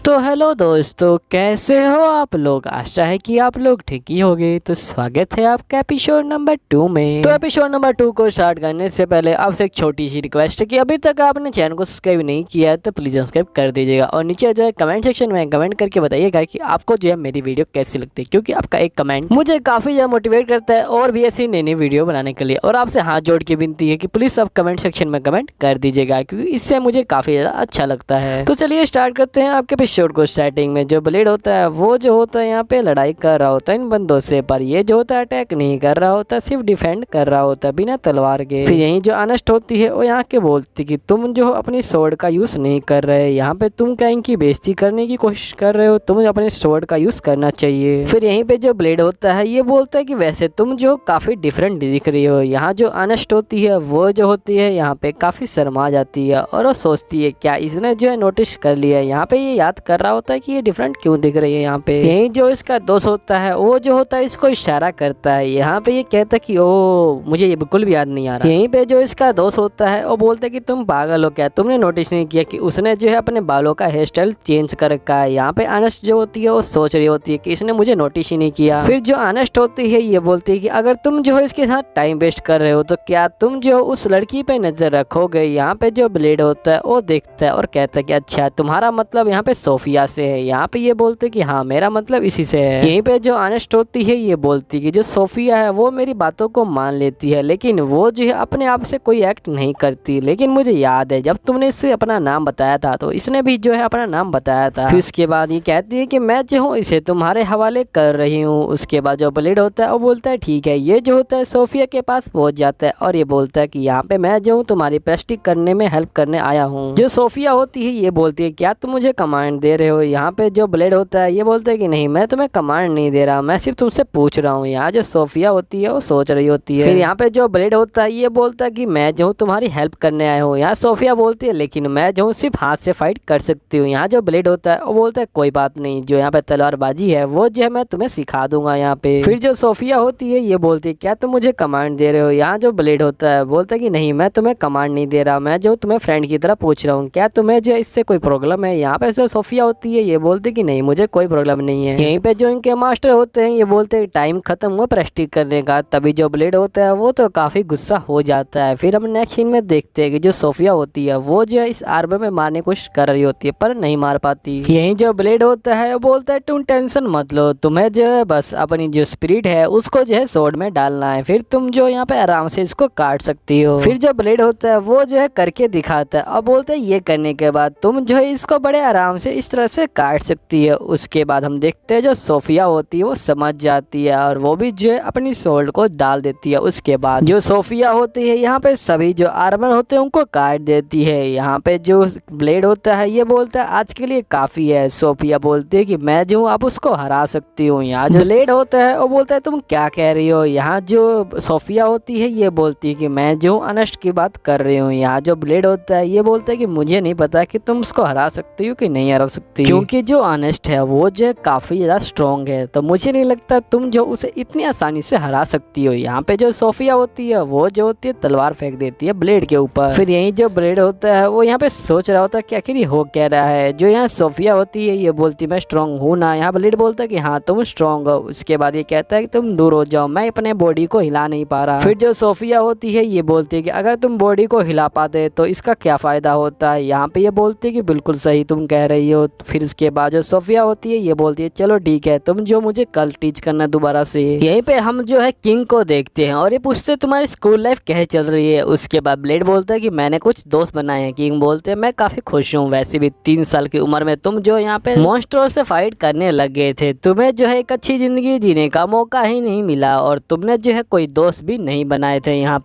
तो हेलो दोस्तों, कैसे हो आप लोग। आशा है कि आप लोग ठीक ही होंगे। तो स्वागत है आपका एपिसोड नंबर 2 में। तो एपिसोड नंबर 2 को स्टार्ट करने से पहले आपसे एक छोटी सी रिक्वेस्ट है कि अभी तक आपने चैनल को सब्सक्राइब नहीं किया है तो प्लीज सब्सक्राइब कर दीजिएगा और नीचे जो है कमेंट सेक्शन में कमेंट करके बताइएगा कि आपको जो है मेरी वीडियो कैसी लगती है, क्योंकि आपका एक कमेंट मुझे काफी ज्यादा मोटिवेट करता है और भी ऐसी नई नई वीडियो बनाने के लिए। और आपसे हाथ जोड़ के विनती है कि प्लीज आप कमेंट सेक्शन में कमेंट कर दीजिएगा, क्योंकि इससे मुझे काफी ज्यादा अच्छा लगता है। तो चलिए स्टार्ट करते हैं आपके एपिसोड को। स्टार्टिंग में जो ब्लेड होता है वो जो होता है यहाँ पे लड़ाई कर रहा होता है इन बंदों से, पर ये जो होता है अटैक नहीं कर रहा होता, सिर्फ डिफेंड कर रहा होता है बिना तलवार के। फिर यही जो अनस्ट होती है वो यहाँ के बोलती कि तुम जो अपनी स्वॉर्ड का यूज नहीं कर रहे, यहाँ पे तुम क्या इनकी बेइज्जती करने की कोशिश कर रहे हो, तुम अपने स्वॉर्ड का यूज करना चाहिए। फिर यहीं पे जो ब्लेड होता है ये बोलता है कि वैसे तुम जो काफी डिफरेंट दिख रही हो। यहाँ जो अनस्ट होती है वो जो होती है यहाँ पे काफी शर्मा जाती है और वो सोचती है क्या इसने जो है नोटिस कर लिया है। यहाँ पे ये याद कर रहा होता है कि ये डिफरेंट क्यों दिख रही है। यहाँ पे यही जो इसका दोस्त होता है वो जो होता है इसको इशारा करता है। यहाँ पे ये कहता है कि ओ मुझे ये बिल्कुल भी याद नहीं आ रहा। यहीं पे जो इसका दोस्त होता है वो बोलता है कि तुम पागल हो क्या, तुमने नोटिस नहीं किया कि उसने जो है अपने बालों का हेयर स्टाइल चेंज कर रखा है। यहाँ पे अनस्ट जो होती है वो सोच रही होती है कि इसने मुझे नोटिस ही नहीं किया। फिर जो अनस्ट होती है ये बोलती है कि अगर तुम जो है इसके साथ टाइम वेस्ट कर रहे हो तो क्या तुम जो उस लड़की पे नजर रखोगे। यहाँ पे जो ब्लेड होता है वो देखता है और कहता है कि अच्छा तुम्हारा मतलब यहाँ पे सोफिया से है। यहाँ पे ये बोलते कि हाँ मेरा मतलब इसी से है। यहीं पे जो अनस्ट होती है ये बोलती कि जो सोफिया है वो मेरी बातों को मान लेती है, लेकिन वो जो है अपने आप से कोई एक्ट नहीं करती। लेकिन मुझे याद है जब तुमने इससे अपना नाम बताया था तो इसने भी जो है अपना नाम बताया था। फिर उसके बाद ये कहती है कि मैं जो हूँ इसे तुम्हारे हवाले कर रही हूँ। उसके बाद जो ब्लेड होता है वो बोलता है ठीक है। ये जो होता है सोफिया के पास पहुंच जाता है और ये बोलता है कि यहाँ पे मैं जो हूँ तुम्हारी प्रेस्टिक करने में हेल्प करने आया हूँ। जो सोफिया होती है ये बोलती है क्या तुम मुझे कमांड दे रहे हो। यहाँ पे जो ब्लेड होता है ये बोलता है कि नहीं मैं तुम्हें कमांड नहीं दे रहा, मैं सिर्फ तुमसे पूछ रहा हूँ। यहाँ जो सोफिया होती है वो सोच रही होती है। फिर यहाँ पे जो ब्लेड होता है ये बोलता है कि मैं जो हूँ तुम्हारी हेल्प करने आया हूँ। यहाँ सोफिया बोलती है लेकिन मैं जो हूँ सिर्फ हाथ से फाइट कर सकती हूँ। यहाँ जो ब्लेड होता है वो बोलता है कोई बात नहीं, जो यहाँ पे तलवारबाजी है वो जो है मैं तुम्हें सिखा दूंगा यहाँ पे। फिर जो सोफिया होती है ये बोलती है क्या तुम मुझे कमांड दे रहे हो। यहाँ जो ब्लेड होता है बोलता है कि नहीं मैं तुम्हें कमांड नहीं दे रहा, मैं जो तुम्हें फ्रेंड की तरह पूछ रहा हूँ, क्या तुम्हें जो इससे कोई प्रॉब्लम है। यहाँ पे जो सोफिया होती है ये बोलती कि नहीं मुझे कोई प्रॉब्लम नहीं है। यहीं पे जो इनके मास्टर होते हैं ये बोलते हैं टाइम खत्म हुआ प्रेस्टिक करने का। तभी जो ब्लेड होता है वो तो काफी गुस्सा हो जाता है। फिर हम नेक्स्ट सीन में देखते हैं कि जो सोफिया होती है वो जो इस आर्मर में मारने की कोशिश कर रही होती है पर नहीं मार पाती। यहीं जो ब्लेड होता है वो बोलता है तुम टेंशन मत लो, तुम्हें जो है बस अपनी जो स्पिरिट है उसको जो है स्वॉर्ड में डालना है, फिर तुम जो यहाँ पे आराम से इसको काट सकती हो। फिर जो ब्लेड होता है वो जो है करके दिखाता है और बोलता है ये करने के बाद तुम जो है इसको बड़े आराम से इस तरह से काट सकती है। उसके बाद हम देखते हैं जो सोफिया होती है वो समझ जाती है और वो भी जो है अपनी स्वॉर्ड को डाल देती है। उसके बाद जो सोफिया होती है यहाँ पे सभी जो आर्मर होते हैं उनको काट देती है। यहाँ पे जो ब्लेड होता है ये बोलता है आज के लिए काफी है। सोफिया बोलती है कि मैं जो हूँ अब उसको हरा सकती हूँ। यहाँ जो ब्लेड होता है वो बोलता है तुम क्या कह रही हो। यहाँ जो सोफिया होती है ये बोलती है कि मैं जो अनस्ट की बात कर रही हूँ। यहाँ जो ब्लेड होता है ये बोलता है कि मुझे नहीं पता कि तुम उसको हरा सकती हो कि नहीं हरा सकती, क्योंकि जो अनस्ट है वो जो काफी ज्यादा स्ट्रॉन्ग है, तो मुझे नहीं लगता तुम जो उसे इतनी आसानी से हरा सकती हो। यहाँ पे जो सोफिया होती है वो जो होती है तलवार फेंक देती है ब्लेड के ऊपर। फिर यही जो ब्लेड होता है वो यहाँ पे सोच रहा होता है कि आखिर ये हो क्या रहा है। जो यहाँ सोफिया होती है ये बोलती मैं स्ट्रॉन्ग हूँ ना। यहाँ ब्लेड बोलता है कि हाँ तुम स्ट्रॉन्ग हो। उसके बाद ये कहता है कि तुम दूर हो जाओ, मैं अपने बॉडी को हिला नहीं पा रहा। फिर जो सोफिया होती है ये बोलती है कि अगर तुम बॉडी को हिला पाते तो इसका क्या फायदा होता है। यहाँ पे ये बोलती है कि बिल्कुल सही तुम कह रही हो। फिर उसके बाद जो सोफिया होती है ये बोलती है चलो ठीक है तुम जो मुझे कल टीच करना दोबारा से। यहीं पे हम जो है किंग को देखते हैं और ये पूछते तुम्हारी स्कूल लाइफ कैसे चल रही है। उसके बाद ब्लेड बोलता है कि मैंने कुछ दोस्त बनाए हैं। किंग बोलते हैं मैं काफी खुश हूँ, वैसे भी 3 साल की उम्र में तुम जो यहाँ पे मॉन्स्टरों से फाइट करने लग गए थे, तुम्हें जो है एक अच्छी जिंदगी जीने का मौका ही नहीं मिला और तुमने जो है कोई दोस्त भी नहीं बनाए थे। यहाँ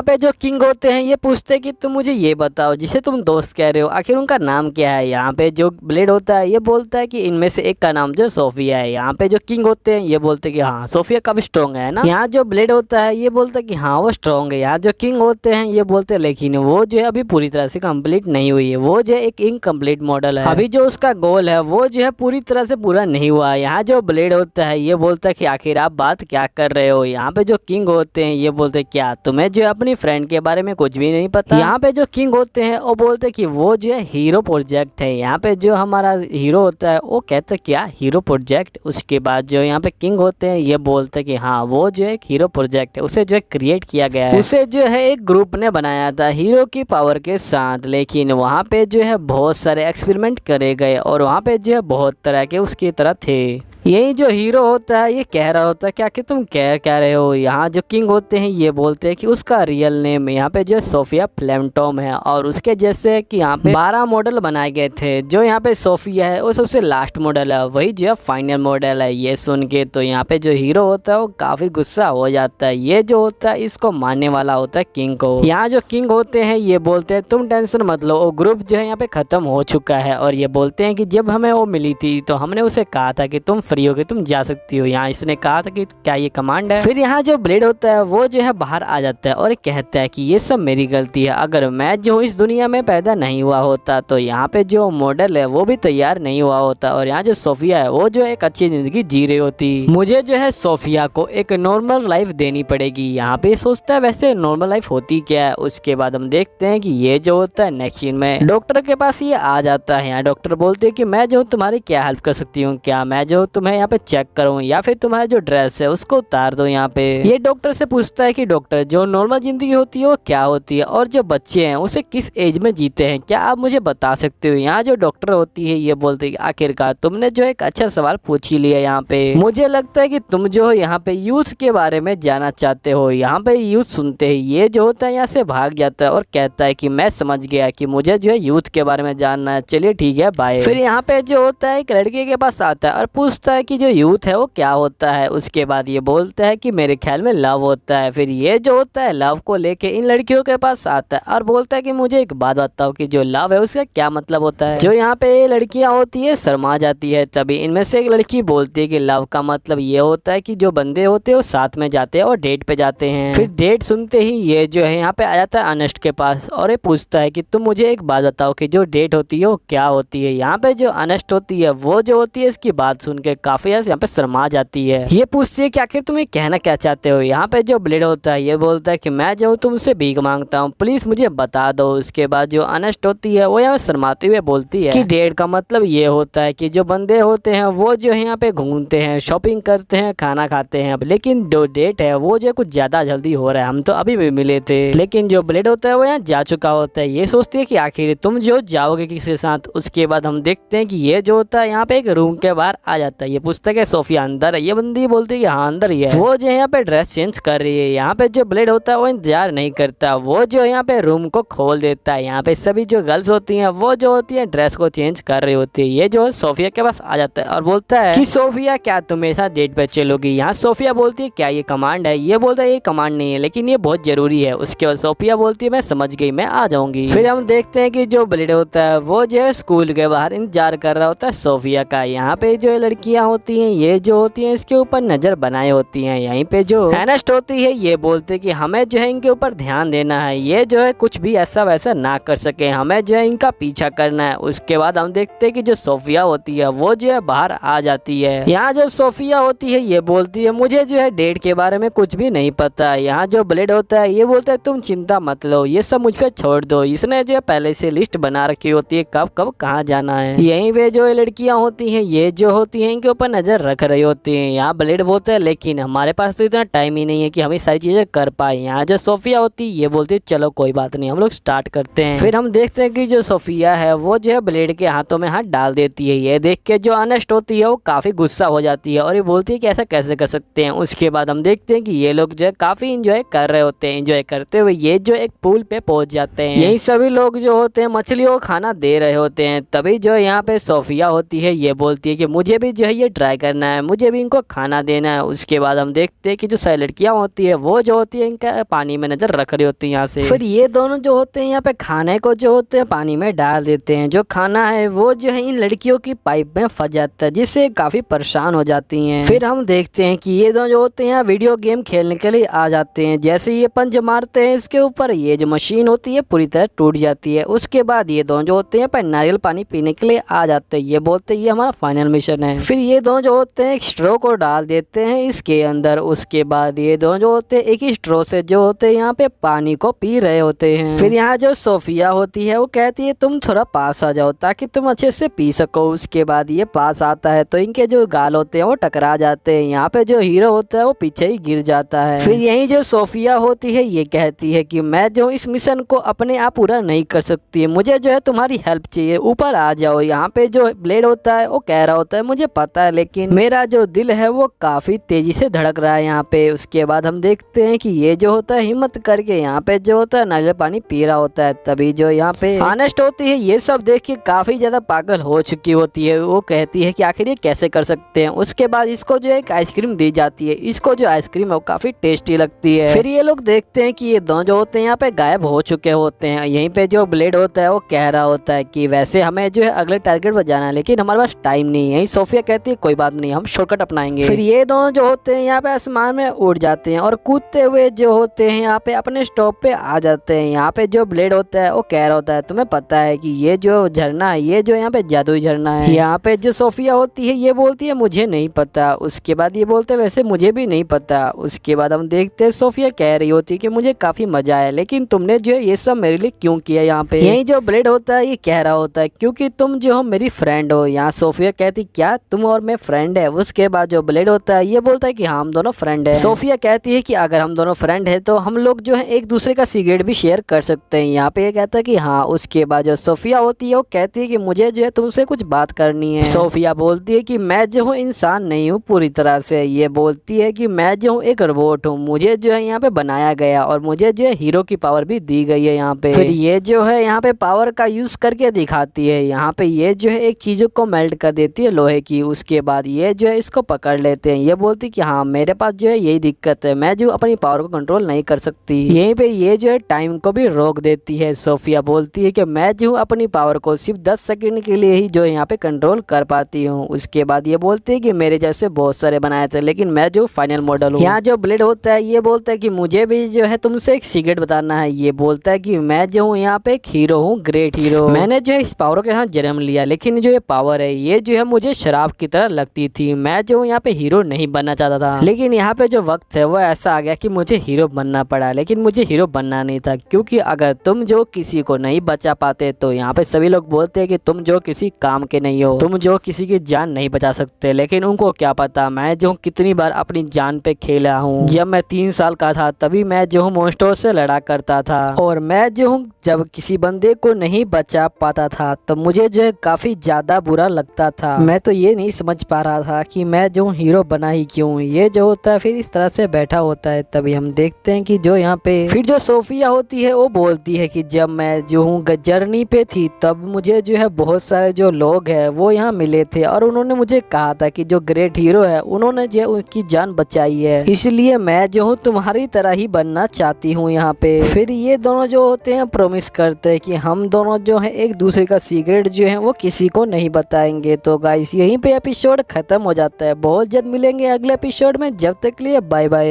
पे जो किंग होते हैं ये पूछते हैं कि तुम मुझे ये बताओ जिसे तुम दोस्त कह रहे हो आखिर उनका नाम क्या है। यहाँ पे जो ब्लेड होता है ये बोलता है कि इनमें से एक का नाम जो सोफिया है। यहाँ पे जो किंग होते हैं ये बोलते हैं कि हाँ सोफिया काफी स्ट्रॉन्ग है ना। यहाँ जो ब्लेड होता है ये बोलता है कि हाँ वो स्ट्रॉन्ग है। यहाँ जो किंग होते हैं ये बोलते हैं लेकिन वो जो है अभी पूरी तरह से कंप्लीट नहीं हुई है, वो जो है एक इनकम्प्लीट मॉडल है, अभी जो उसका गोल है वो जो है पूरी तरह से पूरा नहीं हुआ। यहाँ जो ब्लेड होता है ये बोलता है कि आखिर आप बात क्या कर रहे हो। यहाँ पे जो किंग होते हैं ये बोलते हैं क्या तुम्हें जो अपनी फ्रेंड के बारे में कुछ भी नहीं पता। यहाँ पे जो किंग होते हैं वो बोलते हैं कि वो जो है हीरो प्रोजेक्ट है। यहाँ पे जो हमारा हीरो होता है वो कहता है क्या हीरो प्रोजेक्ट। उसके बाद जो यहाँ पे किंग होते हैं ये बोलते हैं कि हाँ वो जो एक हीरो प्रोजेक्ट है उसे जो है क्रिएट किया गया है, उसे जो है एक ग्रुप ने बनाया था हीरो की पावर के साथ। लेकिन वहाँ पे जो है बहुत सारे एक्सपेरिमेंट करे गए और वहाँ पे जो है बहुत तरह के उसकी तरह थे। यही जो हीरो होता है ये कह रहा होता है क्या कि तुम कह रहे हो। यहाँ जो किंग होते हैं ये बोलते हैं कि उसका रियल नेम यहाँ पे जो सोफिया फ्लेमटॉम है और उसके जैसे कि यहाँ पे 12 मॉडल बनाए गए थे। जो यहाँ पे सोफिया है वो सबसे लास्ट मॉडल है, वही जो है फाइनल मॉडल है। ये सुन के तो यहाँ पे जो हीरो होता है वो काफी गुस्सा हो जाता है। ये जो होता है इसको मारने वाला होता है किंग को। यहाँ जो किंग होते हैं ये बोलते हैं तुम टेंशन मत लो, वो ग्रुप जो है यहाँ पे खत्म हो चुका है। और ये बोलते हैं कि जब हमें वो मिली थी तो हमने उसे कहा था कि तुम फ्री हो गए, तुम जा सकती हो। यहाँ इसने कहा था कि क्या ये कमांड है। फिर यहाँ जो ब्लेड होता है वो जो है बाहर आ जाता है और कहता है कि ये सब मेरी गलती है, अगर मैं जो इस दुनिया में पैदा नहीं हुआ होता तो यहाँ पे जो मॉडल है वो भी तैयार नहीं हुआ होता और यहाँ जो सोफिया है वो जो एक अच्छी जिंदगी जी रही होती। मुझे जो है सोफिया को एक नॉर्मल लाइफ देनी पड़ेगी। यहाँ पे सोचता है वैसे नॉर्मल लाइफ होती क्या है। उसके बाद हम देखते हैं कि ये जो होता है नेक्स्ट सीन में डॉक्टर के पास ये आ जाता है। यहाँ डॉक्टर बोलते हैं कि मैं जो तुम्हारी क्या हेल्प कर सकती हूँ, क्या मैं जो तुम्हें यहाँ पे चेक करूँ या फिर तुम्हारा जो ड्रेस है उसको उतार दो। यहाँ पे ये डॉक्टर से पूछता है कि डॉक्टर जो नॉर्मल जिंदगी होती है वो क्या होती है और जो बच्चे हैं उसे किस एज में जीते हैं, क्या आप मुझे बता सकते हो। यहाँ जो डॉक्टर होती है ये बोलते है कि आखिरकार तुमने जो एक अच्छा सवाल पूछ ही लिया। यहाँ पे मुझे लगता है कि तुम जो यहाँ पे यूथ के बारे में जानना चाहते हो। यहाँ पे यूथ सुनते ही ये जो होता है यहाँ से भाग जाता है और कहता है कि मैं समझ गया कि मुझे जो है यूथ के बारे में जानना है, चलिए ठीक है बाय। फिर यहाँ पे जो होता है एक लड़के के पास आता है और पूछता है कि जो यूथ है वो क्या होता है। उसके बाद ये बोलता है कि मेरे ख्याल में लव होता है। फिर ये जो होता है लव को लेके इन लड़कियों के पास आता है और बोलता है कि मुझे एक बात बताओ कि जो लव है उसका क्या मतलब होता है। जो यहाँ पे लड़कियां होती है शर्मा जाती है। तभी इनमें से एक लड़की बोलती है कि लव का मतलब ये होता है कि जो बंदे होते हैं वो साथ में जाते हैं और डेट पे जाते हैं। फिर डेट सुनते ही ये जो है यहाँ पे आ जाता है अनेस्ट के पास और ये पूछता है कि तुम मुझे एक बात बताओ कि जो डेट होती है वो क्या होती है। यहाँ पे जो अनेस्ट होती है वो जो होती है इसकी बात सुन के काफी यहाँ पे शर्मा जाती है। ये पूछती है कि आखिर तुम कहना क्या चाहते हो। यहाँ पे जो ब्लेड होता है ये बोलता है कि मैं जो तुमसे भीख मांगता हूँ, प्लीज मुझे बता दो। उसके बाद जो अनेस्ट होती है वो यहाँ शर्माते हुए बोलती है कि डेट का मतलब ये होता है कि जो बंदे होते हैं वो जो है यहाँ पे घूमते हैं, शॉपिंग करते हैं, खाना खाते हैं। लेकिन जो डेट है वो जो कुछ ज्यादा जल्दी हो रहा है, हम तो अभी भी मिले थे। लेकिन जो ब्लेड होता है वो यहाँ जा चुका होता है। ये सोचती है कि आखिर तुम जो जाओगे किसी के साथ। उसके बाद हम देखते हैं कि ये जो होता है यहाँ पे एक रूम के बाहर आ जाता है। ये पूछता है कि सोफिया अंदर है। ये बंदी बोलती है कि हाँ अंदर ही है। वो जो है यहाँ पे ड्रेस चेंज कर रही है। यहाँ पे जो ब्लेड होता है वो इंतजार नहीं करता, वो जो यहाँ पे रूम को खोल देता है। यहाँ पे सभी जो गर्ल्स होती हैं वो जो होती है ड्रेस को चेंज कर रही होती है। ये जो सोफिया के पास आ जाता है और बोलता है कि सोफिया क्या तुम मेरे साथ डेट पे चलोगी। यहाँ सोफिया बोलती है क्या ये कमांड है। ये बोलता है ये कमांड नहीं है लेकिन ये बहुत जरूरी है। उसके बाद सोफिया बोलती है मैं समझ गई, मैं आ जाऊंगी। फिर हम देखते हैं कि जो ब्लेड होता है वो जो है स्कूल के बाहर इंतजार कर रहा होता है सोफिया का। यहाँ पे जो लड़कियां होती हैं ये जो होती हैं इसके ऊपर नजर बनाए होती हैं। यहीं पे जो एनेस्ट होती है ये बोलते कि हमें जो है इनके ऊपर ध्यान देना है, ये जो है कुछ भी ऐसा वैसा ना कर सके, हमें जो है इनका पीछा करना है। उसके बाद हम देखते हैं कि जो सोफिया होती है वो जो है बाहर आ जाती है। यहाँ जो सोफिया होती है ये बोलती है मुझे जो है डेट के बारे में कुछ भी नहीं पता। यहाँ जो ब्लेड होता है ये बोलता है तुम चिंता मत लो, ये सब मुझ पे छोड़ दो। इसने जो है पहले से लिस्ट बना रखी होती है कब कब कहाँ जाना है। यहीं पे जो लड़कियां होती हैं ये जो होती हैं इनके ऊपर नजर रख रही होती हैं। यहाँ ब्लेड बोलता है लेकिन हमारे पास तो इतना टाइम ही नहीं है कि हम ये सारी चीजें कर पाए। यहाँ जो सोफिया होती है ये बोलती है चलो कोई बात नहीं हम लोग स्टार्ट करते हैं। फिर हम देखते हैं कि जो सोफिया है वो जो है ब्लेड के हाथों में हाथ डाल देती है। ये देख के जो अनेस्ट होती है वो काफी गुस्सा हो जाती है और ये बोलती है कि ऐसा कैसे कर सकते हैं। उसके बाद हम देखते हैं कि ये लोग जो है काफी इंजॉय कर रहे होते हैं। इंजॉय करते हुए ये जो एक पूल पे पहुंच जाते हैं। यही सभी लोग जो होते हैं मछलियों को खाना दे रहे होते हैं। तभी जो यहाँ पे सोफिया होती है ये बोलती है कि मुझे भी जो है ये ट्राई करना है, मुझे भी इनको खाना देना है। उसके बाद हम देखते हैं कि जो सारी लड़कियां होती है वो जो होती है इनका पानी में नजर रख रही होती है यहाँ से। फिर ये दोनों जो होते हैं यहाँ पे खाने को जो होते हैं पानी में डाल देते हैं। जो खाना है वो जो है इन लड़कियों की पाइप में फंस जाता है जिससे काफी परेशान हो जाती हैं। फिर हम देखते हैं कि ये दोनों जो होते हैं वीडियो गेम खेलने के लिए आ जाते हैं। जैसे ये पंच मारते हैं इसके ऊपर ये जो मशीन होती है पूरी तरह टूट जाती है। उसके बाद ये दोनों जो होते हैं नारियल पानी पीने के लिए आ जाते हैं। ये बोलते हैं ये हमारा फाइनल मिशन है। फिर ये दोनों जो होते हैं एक स्ट्रॉ को डाल देते हैं इसके अंदर। उसके बाद ये दोनों जो होते हैं एक ही स्ट्रॉ से जो होते हैं यहाँ पे पानी को पी रहे होते हैं। फिर यहाँ जो सोफिया होती है वो कहती है तुम थोड़ा पास आ जाओ ताकि तुम अच्छे से पी सको। उसके बाद ये पास आता है तो इनके जो गाल होते हैं वो टकरा जाते हैं। यहाँ पे जो हीरो होता है वो पीछे ही गिर जाता है। फिर यही जो सोफिया होती है ये कहती है कि मैं जो इस मिशन को अपने आप पूरा नहीं कर सकती, मुझे जो है तुम्हारी हेल्प चाहिए, ऊपर आ जाओ। यहाँ पे जो ब्लेड होता है वो कह रहा होता है मुझे पता है लेकिन मेरा जो दिल है वो काफी तेजी से धड़क रहा है यहाँ पे। उसके बाद हम देखते हैं कि ये जो होता है हिम्मत करके यहाँ पे जो होता है नारियल पानी पी रहा होता है। तभी जो यहाँ पे ऑनेस्ट होती है ये सब देख के काफी ज्यादा पागल हो चुकी होती है। वो कहती है कि आखिर ये कैसे कर सकते हैं। उसके बाद इसको जो एक आइसक्रीम दी जाती है। इसको जो आइसक्रीम है वो काफी टेस्टी लगती है। फिर ये लोग देखते हैं कि ये दोनों जो होते हैं यहाँ पे गायब हो चुके होते हैं। यहीं पे जो ब्लेड होता है वो कह रहा होता है कि वैसे हमें जो है अगले टारगेट पर जाना है लेकिन हमारे पास टाइम नहीं है। सोफिया कहती है कोई बात नहीं, हम शॉर्टकट अपनाएंगे। फिर ये दोनों जो होते हैं यहाँ पे आसमान में उड़ जाते हैं और कूदते हुए जो होते हैं यहाँ पे अपने स्टॉप पे आ जाते हैं। यहाँ पे जो ब्लेड होता है वो कह रहा होता है तुम्हें पता है कि ये जो झरना है ये जो यहाँ पे जादुई झरना है। यहाँ पे जो सोफिया होती है ये बोलती है मुझे नहीं पता। उसके बाद ये बोलते हैं वैसे मुझे भी नहीं पता। उसके बाद हम देखते हैं सोफिया कह रही होती है कि मुझे काफी मजा आया लेकिन तुमने जो है ये सब मेरे लिए क्यों किया। यहाँ पे यही जो ब्लेड होता है ये कह रहा होता है क्योंकि तुम जो हो मेरी फ्रेंड हो। यहाँ सोफिया कहती क्या तुम और मैं फ्रेंड है। उसके बाद जो ब्लेड होता है ये बोलता है कि हाँ हम दोनों फ्रेंड है। सोफिया कहती है कि अगर हम दोनों फ्रेंड है तो हम लोग जो है एक दूसरे का सिगरेट भी शेयर कर सकते हैं। यहाँ पे ये कहता है कि हाँ। उसके बाद जो सोफिया होती है वो कहती है कि मुझे जो है तुमसे कुछ बात करनी है। सोफिया बोलती है कि मैं जो हूँ इंसान नहीं हूँ पूरी तरह से। ये बोलती है कि मैं जो हूँ एक रोबोट हूँ, मुझे जो है यहाँ पे बनाया गया और मुझे जो है हीरो की पावर भी दी गई है यहाँ पे। फिर ये जो है यहाँ पे पावर का यूज करके दिखाती है। यहाँ पे ये जो है एक चीजों को मेल्ट कर देती है लोहे की। उसके बाद ये जो है इसको पकड़ लेते हैं। ये बोलती कि हाँ मेरे पास जो है यही दिक्कत है, मैं जो अपनी पावर को कंट्रोल नहीं कर सकती। यहीं पे ये जो है टाइम को भी रोक देती है। सोफिया बोलती है कि मैं जो अपनी पावर को सिर्फ 10 सेकंड के लिए ही जो यहाँ पे कंट्रोल कर पाती हूँ। उसके बाद ये बोलती है कि मेरे जैसे बहुत सारे बनाए थे लेकिन मैं जो फाइनल मॉडल हूँ। यहाँ जो ब्लेड होता है ये बोलता है कि मुझे भी जो है तुमसे एक सीक्रेट बताना है। ये बोलता है कि मैं जो हूँ यहाँ पे एक हीरो हूँ, ग्रेट हीरो। मैंने जो है इस पावर के साथ जन्म लिया लेकिन जो ये पावर है ये जो है मुझे शराब की तरह लगती थी। मैं जो यहाँ पे हीरो नहीं बनना चाहता था लेकिन यहाँ पे जो वक्त है वो ऐसा आ गया कि मुझे हीरो बनना पड़ा। लेकिन मुझे हीरो बनना नहीं था क्योंकि अगर तुम जो किसी को नहीं बचा पाते तो यहाँ पे सभी लोग बोलते हैं कि तुम जो किसी काम के नहीं हो, तुम जो किसी की जान नहीं बचा सकते। लेकिन उनको क्या पता मैं जो कितनी बार अपनी जान पे खेला हूँ। जब मैं 3 साल का था तभी मैं जो हूँ मॉन्स्टर से लड़ा करता था और मैं जो हूँ जब किसी बंदे को नहीं बचा पाता था तो मुझे जो है काफी ज्यादा बुरा लगता था। मैं तो ये नहीं समझ पा रहा था कि मैं जो हीरो बना ही क्यों। ये जो होता है फिर इस तरह से बैठा होता है। तभी हम देखते हैं कि जो यहाँ पे फिर जो सोफिया होती है वो बोलती है कि जब मैं जो हूँ जर्नी पे थी तब मुझे जो है बहुत सारे जो लोग हैं वो यहाँ मिले थे और उन्होंने मुझे कहा था कि जो ग्रेट हीरो है उन्होंने जो उनकी जान बचाई है, इसलिए मैं जो हूँ तुम्हारी तरह ही बनना चाहती हूँ यहाँ पे। फिर ये दोनों जो होते हैं प्रॉमिस करते हैं कि हम दोनों जो है एक दूसरे का सीक्रेट जो है वो किसी को नहीं बताएंगे। तो गाइस यहीं पे एपिसोड खत्म हो जाता है। बहुत जल्द मिलेंगे अगले एपिसोड में, जब तक के लिए बाय बाय।